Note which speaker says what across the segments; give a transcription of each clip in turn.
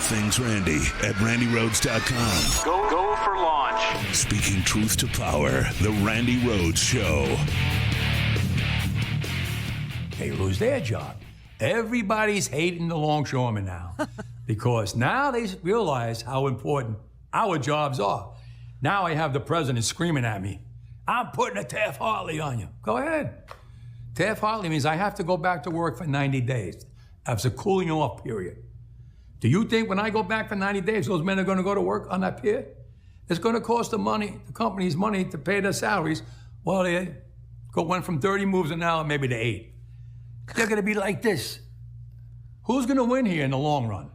Speaker 1: things Randi at RandiRhodes.com.
Speaker 2: Go for launch.
Speaker 1: Speaking truth to power, the Randi Rhodes Show.
Speaker 3: They lose their job. Everybody's hating the longshoremen now because now they realize how important our jobs are. Now I have the president screaming at me, I'm putting a Taft-Hartley on you. Go ahead. Taft-Hartley means I have to go back to work for 90 days. That's a cooling off period. Do you think when I go back for 90 days, those men are going to go to work on that pier? It's going to cost the company's money to pay their salaries. Well, they went from 30 moves an hour maybe to 8. They're going to be like this. Who's going to win here in the long run?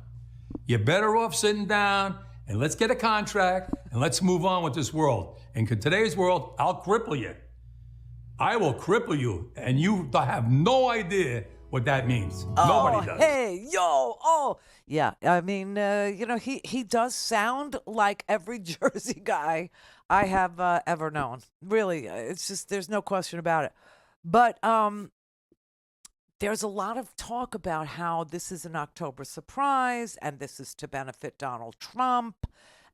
Speaker 3: You're better off sitting down and let's get a contract and let's move on with this world. And in today's world, I'll cripple you. I will cripple you, and you have no idea what that means. Nobody does.
Speaker 4: Hey, yeah. I mean, he does sound like every Jersey guy I have ever known. Really, it's just there's no question about it. But there's a lot of talk about how this is an October surprise and this is to benefit Donald Trump.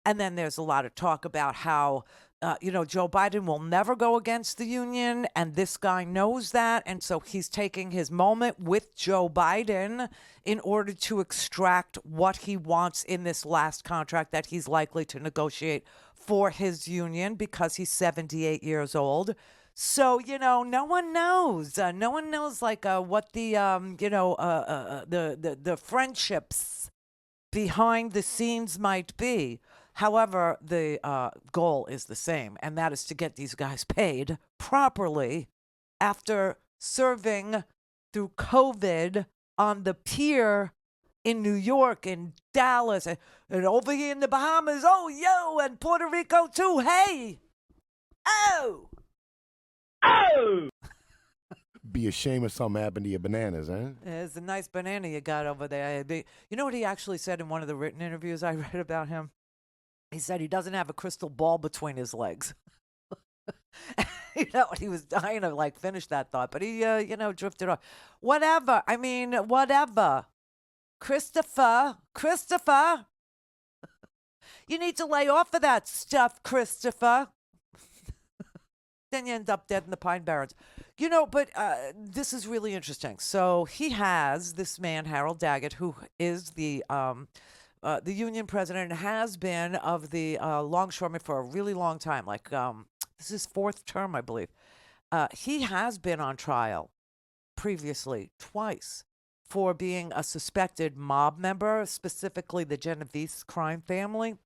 Speaker 4: And then there's a lot of talk about how, Joe Biden will never go against the union. And this guy knows that. And so he's taking his moment with Joe Biden in order to extract what he wants in this last contract that he's likely to negotiate for his union because he's 78 years old. So, no one knows. No one knows what the friendships behind the scenes might be. However, the goal is the same, and that is to get these guys paid properly after serving through COVID on the pier in New York, in Dallas, and over here in the Bahamas. Oh, and Puerto Rico too. Hey, oh.
Speaker 5: Be ashamed if something happened to your bananas, huh?
Speaker 4: It's a nice banana you got over there. You know what he actually said in one of the written interviews I read about him? He said he doesn't have a crystal ball between his legs. He was dying to finish that thought, but he, drifted off. Whatever. Christopher. You need to lay off of that stuff, Christopher. Then you end up dead in the Pine Barrens. But this is really interesting. So he has this man, Harold Daggett, who is the union president and has been of the longshoremen for a really long time. This is his 4th term, I believe. He has been on trial previously twice for being a suspected mob member, specifically the Genovese crime family.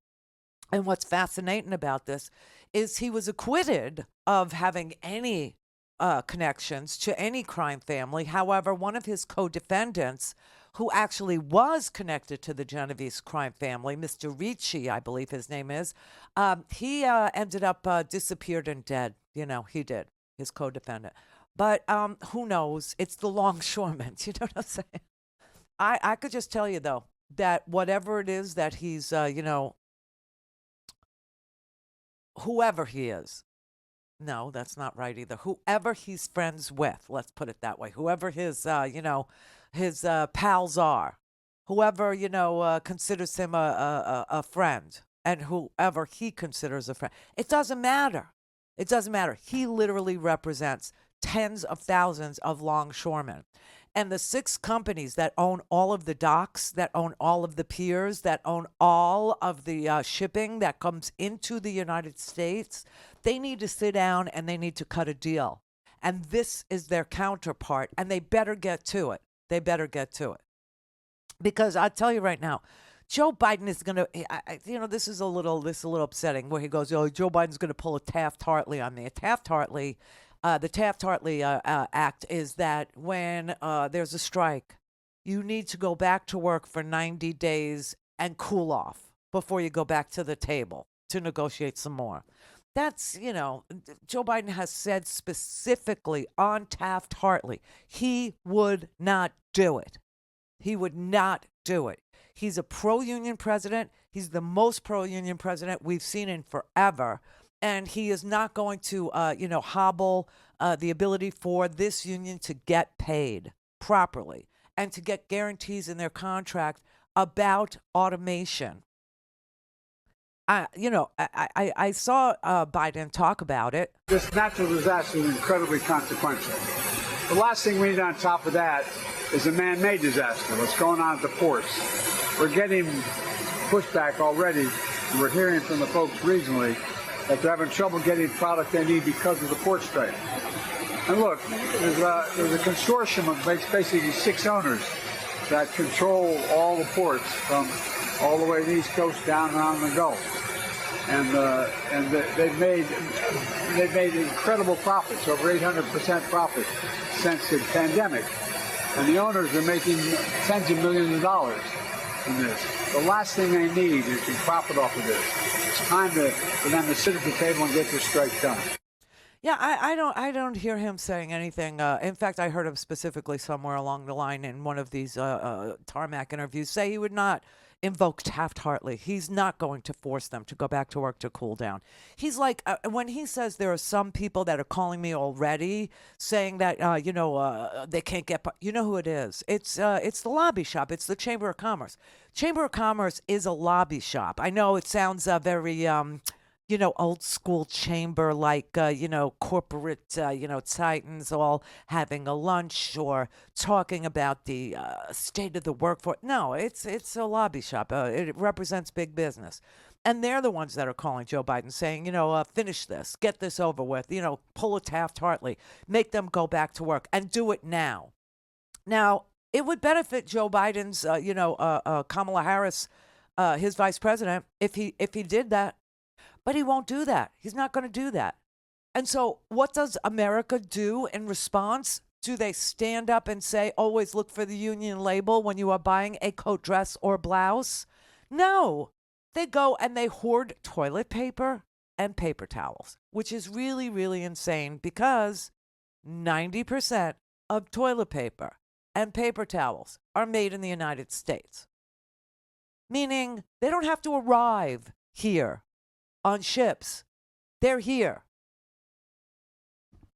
Speaker 4: And what's fascinating about this is he was acquitted of having any connections to any crime family. However, one of his co-defendants, who actually was connected to the Genovese crime family, Mr. Ricci, I believe his name is, he ended up disappeared and dead. He did, his co-defendant. But who knows? It's the longshoremen. You know what I'm saying? I could just tell you, though, that whatever it is that he's, whoever he is, no, that's not right either. Whoever he's friends with, let's put it that way. Whoever his, his pals are, whoever, considers him a friend, and whoever he considers a friend. It doesn't matter. It doesn't matter. He literally represents tens of thousands of longshoremen. And the 6 companies that own all of the docks, that own all of the piers, that own all of the shipping that comes into the United States, they need to sit down and they need to cut a deal. And this is their counterpart, and they better get to it. They better get to it. Because I'll tell you right now, Joe Biden is going to, this is a little upsetting where he goes, Joe Biden's going to pull a Taft-Hartley on me. The Taft-Hartley Act is that when there's a strike, you need to go back to work for 90 days and cool off before you go back to the table to negotiate some more. That's, Joe Biden has said specifically on Taft-Hartley, he would not do it. He would not do it. He's a pro-union president. He's the most pro-union president we've seen in forever. And he is not going to, hobble the ability for this union to get paid properly and to get guarantees in their contract about automation. I saw Biden talk about it.
Speaker 2: This natural disaster is incredibly consequential. The last thing we need on top of that is a man-made disaster. What's going on at the ports? We're getting pushback already. And we're hearing from the folks regionally that they're having trouble getting product they need because of the port strike. And look, there's a consortium of basically 6 owners that control all the ports from all the way to the East Coast down around the Gulf. And they've made incredible profits, over 800% profit since the pandemic. And the owners are making tens of millions of dollars in this. The last thing they need is to profit off of this. It's time for them to sit at the table and get this strike done.
Speaker 4: Yeah, I don't hear him saying anything. In fact, I heard him specifically somewhere along the line in one of these tarmac interviews say he would not invoke Taft-Hartley. He's not going to force them to go back to work to cool down. He's like, when he says there are some people that are calling me already saying that, they can't get, you know who it is. It's the lobby shop. It's the Chamber of Commerce. Chamber of Commerce is a lobby shop. I know it sounds very, old school chamber, like, corporate, titans all having a lunch or talking about the state of the workforce. No, it's a lobby shop. It represents big business. And they're the ones that are calling Joe Biden saying, finish this, get this over with, pull a Taft-Hartley, make them go back to work and do it now. Now, it would benefit Joe Biden's, Kamala Harris, his vice president, if he did that. But he won't do that. He's not going to do that. And so what does America do in response? Do they stand up and say, always look for the union label when you are buying a coat, dress, or blouse? No. They go and they hoard toilet paper and paper towels, which is really, really insane because 90% of toilet paper and paper towels are made in the United States. Meaning they don't have to arrive here on ships. They're here.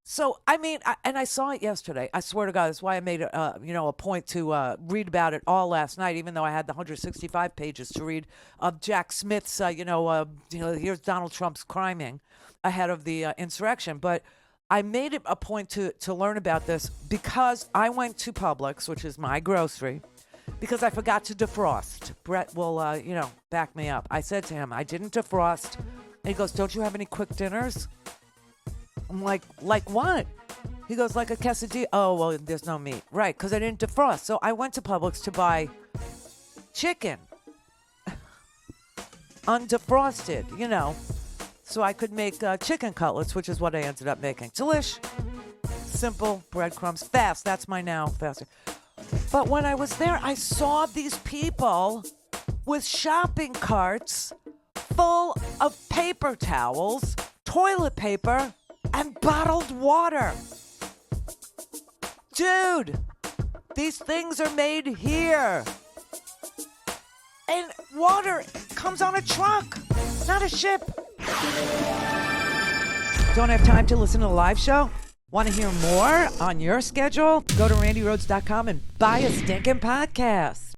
Speaker 4: So, I saw it yesterday. I swear to God, that's why I made a point to read about it all last night, even though I had the 165 pages to read of Jack Smith's, here's Donald Trump's criming ahead of the insurrection. But I made it a point to learn about this because I went to Publix, which is my grocery, because I forgot to defrost. Brett will, back me up. I said to him, I didn't defrost. And he goes, don't you have any quick dinners? I'm like what? He goes, like a quesadilla. Oh, well, there's no meat. Right, because I didn't defrost. So I went to Publix to buy chicken. Undefrosted, so I could make chicken cutlets, which is what I ended up making. Delish. Simple, breadcrumbs, fast. That's my now faster. But when I was there, I saw these people with shopping carts full of paper towels, toilet paper, and bottled water. Dude, these things are made here. And water comes on a truck, not a ship. Don't have time to listen to the live show? Want to hear more on your schedule? Go to RandiRhodes.com and buy a stinking podcast.